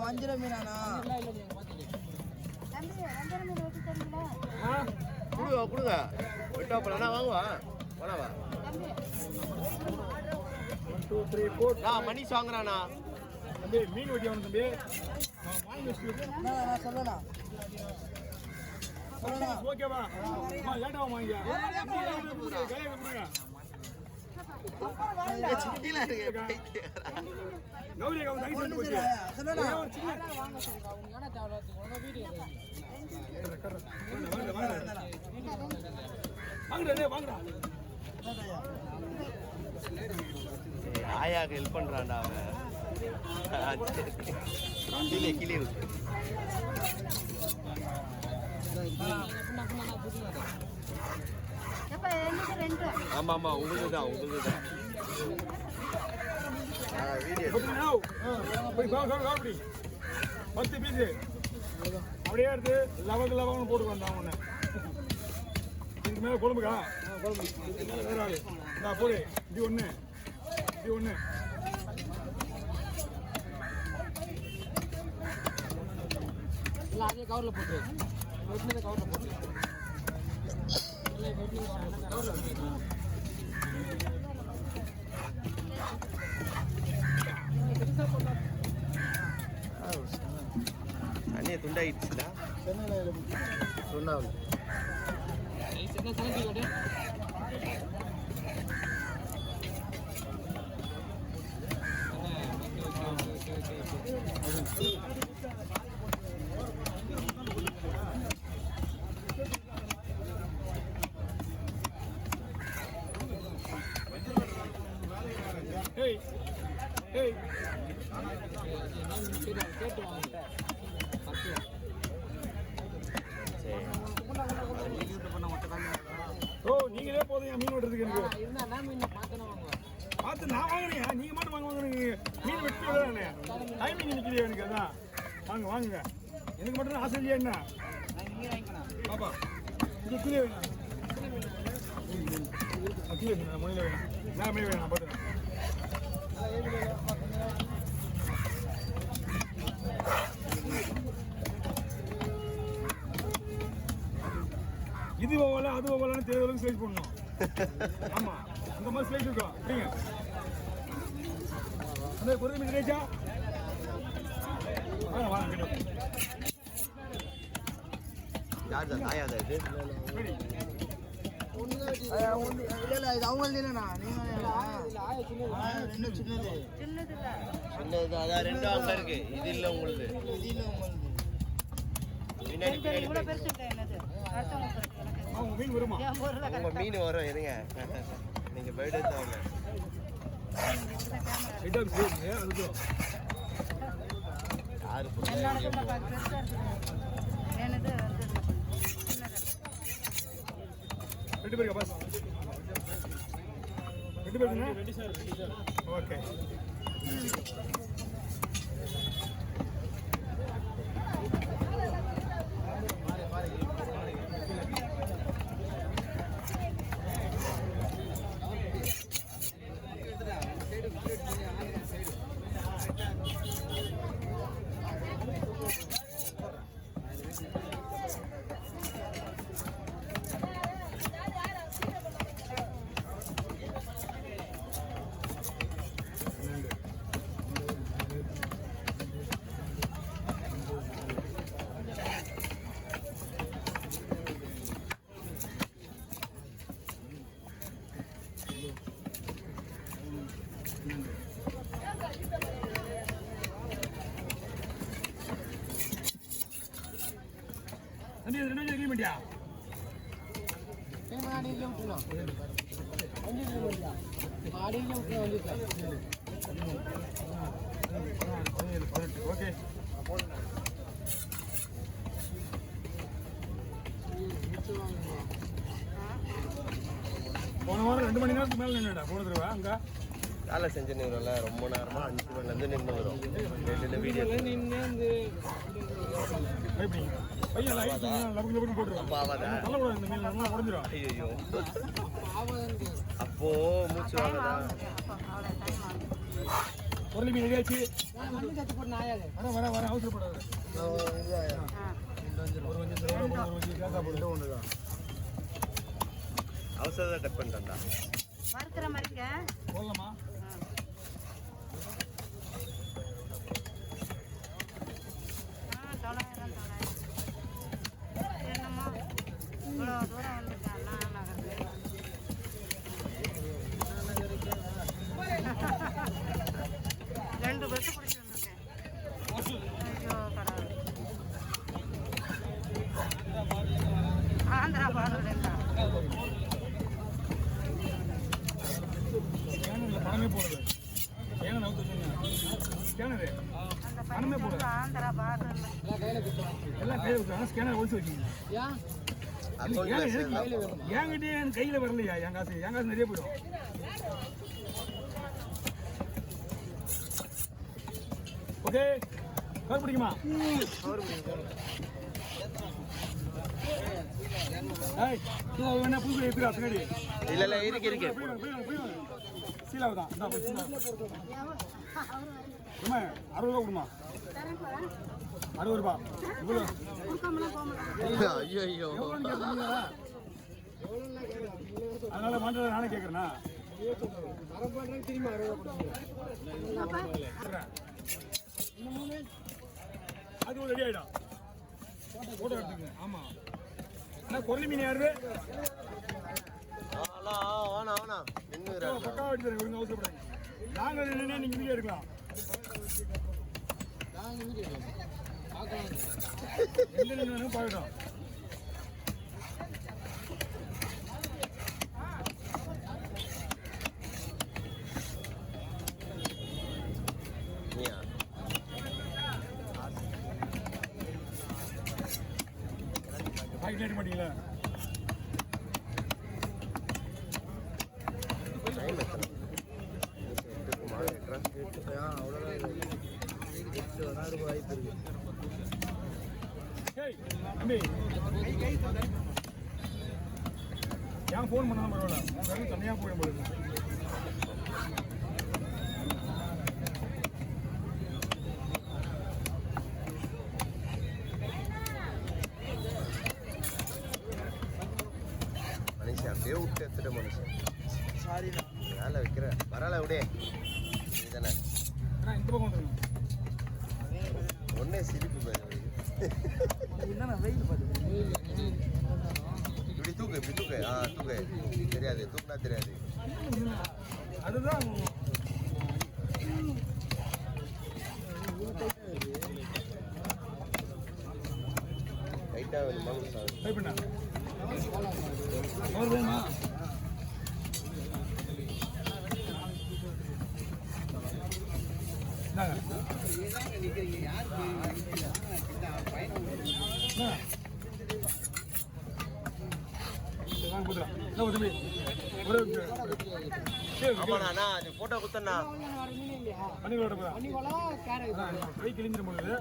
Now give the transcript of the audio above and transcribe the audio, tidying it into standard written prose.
வஞ்சிர மீனாண்ணா கொடுங்க கொடுங்க விட்டாப்பலண்ணா வாங்குவா வேணாவா மணிஷ் வாங்குறாண்ணா தம்பி மீன் வெட்டி வாங்க தம்பி சொல்லண்ணா ஓகேவா லேட்டாக வாங்க ஆயாக்கு ஹெல்ப் பண்றான்டா அவன் கீழே கீழே விட்டு ஆமா ஆமா உங்களுக்கு தான் வீடியோ 10 பீஸ் அப்படியே எடுத்து லவங்க போட்டு வந்தான் ஒன்று இதுக்கு மேலே குழம்புக்கா குழம்பு வேற ஆள் நான் போடு இது ஒன்று அதே கவரில் போட்டு கவரில் போட்டு அண்ணிய துண்டாயிடுச்சுடா சொன்னாவில் நீங்களே போதும் மீன் வெட்டுறதுக்கு எனக்கு பார்த்து நான் வாங்கினேன் நீங்க மட்டும் வாங்க மீன் வெட்டி டைமிங் நிற்கிறீங்க எனக்கு அதான் வாங்குங்க எனக்கு மட்டும் ஆசை இல்லையா என்ன பாப்பா இங்கே கீழே வேணும் கீழே வேணும் முனையில் வேணும் நான் மீன் வேணும் பார்த்துறேன் இது ஓவலா அது ஓவலான்னு தேவையான ஸ்லைஸ் பண்ணணும் ஆமா இந்த மாதிரி ஸ்லைஸ் இருக்கும் அப்படிங்க அந்த குறைந்த மீன் கிடைச்சா வாங்க யார் தான் தாயா தான் இது இல்லை இது அவங்க இல்லைண்ணா நீங்கள் சின்னது அதான் ரெண்டும் அங்கே இருக்கு இது இல்லை உங்களுக்கு மீன் வருமா உங்க மீன் வரும் இருங்க நீங்க போயிட்டு எடுத்தாங்க யாரு ரெண்டு பேருக்கா பாஸ் ரெண்டு பேருக்குங்க ஓகே அக்ரிமெண்ட்டியா ஓகே போன வாரம் 2 மணி நேரத்துக்கு மேலே நின்றுடா போன தடவை அங்கே வேலை செஞ்சு நிறுவல ரொம்ப நேரமா 5 மணிலேருந்து நின்று வரும் ரெண்டு வீடியோ பயப்படிங்க பையன் லபக்கு போட்டுருவான் பாவாதா தள்ளக்கூடாது இந்த மீன் நல்லா உடஞ்சிரும் ஐயோ அப்போ மூச்சு வாங்கதா பொருள் மீன் ரெடியாச்சு வர அவசரப்படாது ஒரு வஞ்சி கேக்கா போட்டு ஒன்றுதான் அவசரத்தை கட் பண்ணிட்டா வறுக்கிற மாதிரிங்க போடலாமா தொள்ளாயிரம் என்னமோ இவ்வளோ தூரம் வந்துட்டேன் ரெண்டு பஸ்ஸு பிடிச்சி வந்திருக்கேன் ஐயோ கடவுள் ஆந்திரா பாடுறேன்டா ஸ்கேனரில் பணமே போடுது ஸ்கேனர் நவுத்து சொன்னேன் ஸ்கேனரு பணமே போடுது ஆந்திரா பாடுறேன் எல்லாம் கையில் வச்சு ஆனால் ஸ்கேனர் ஒழிச்சு வச்சுக்கீங்க என்கிட்டயே என் கையில் வரலையா என் காசு நிறைய போயிடும் ஓகே கவர் பிடிக்குமா ஏய் வேணா புது எடுத்துக்கா பின்னாடி இல்ல இருக்கு சீலாவுதான் இந்த 60 ரூபா கொடுமா 60 ரூபா இவ்வளோ ஐயோ ஐயோ அதனால மாட்டேன் நானே கேட்குறேண்ணா அது ஒரு ரெடி ஆகிடும் ஃபோட்டோ எடுத்துங்க ஆமாம் ஆனால் குரலி மீன் யாரு பக்கா எடுத்து இவங்க அவசரப்படாங்க நாங்கள் நின்று நீங்கள் வீடியோ எடுக்கலாம் எங்க நின்று பார்க்கட்டும் பாக்கெட் எடுக்க மாட்டீங்களா ஏன் ஃபோன் பண்ணாமல் பரவாயில்ல உன் வேலை தனியாக போய் போடுது மனுஷன் அப்படியே விட்டு எடுத்துட்ட மனுஷன் சாரி வேலை வைக்கிற பரவாயில்ல விடே இதுதானே இந்த பக்கம் வந்துருங்க ஒன்னே சிரிப்பு பாரு என்னண்ணா வெயில் பார்த்து இப்படி தூக்கு தூக்கு தெரியாது தூக்குனா தெரியாது அதுதான் லைட்டாக வேணுமா ட்ரை பண்ண அவர் வேணுமா ஆமாண்ணா அது ஃபோட்டோ குத்தண்ணா பண்ணி கை கிழிஞ்சிட முடியுது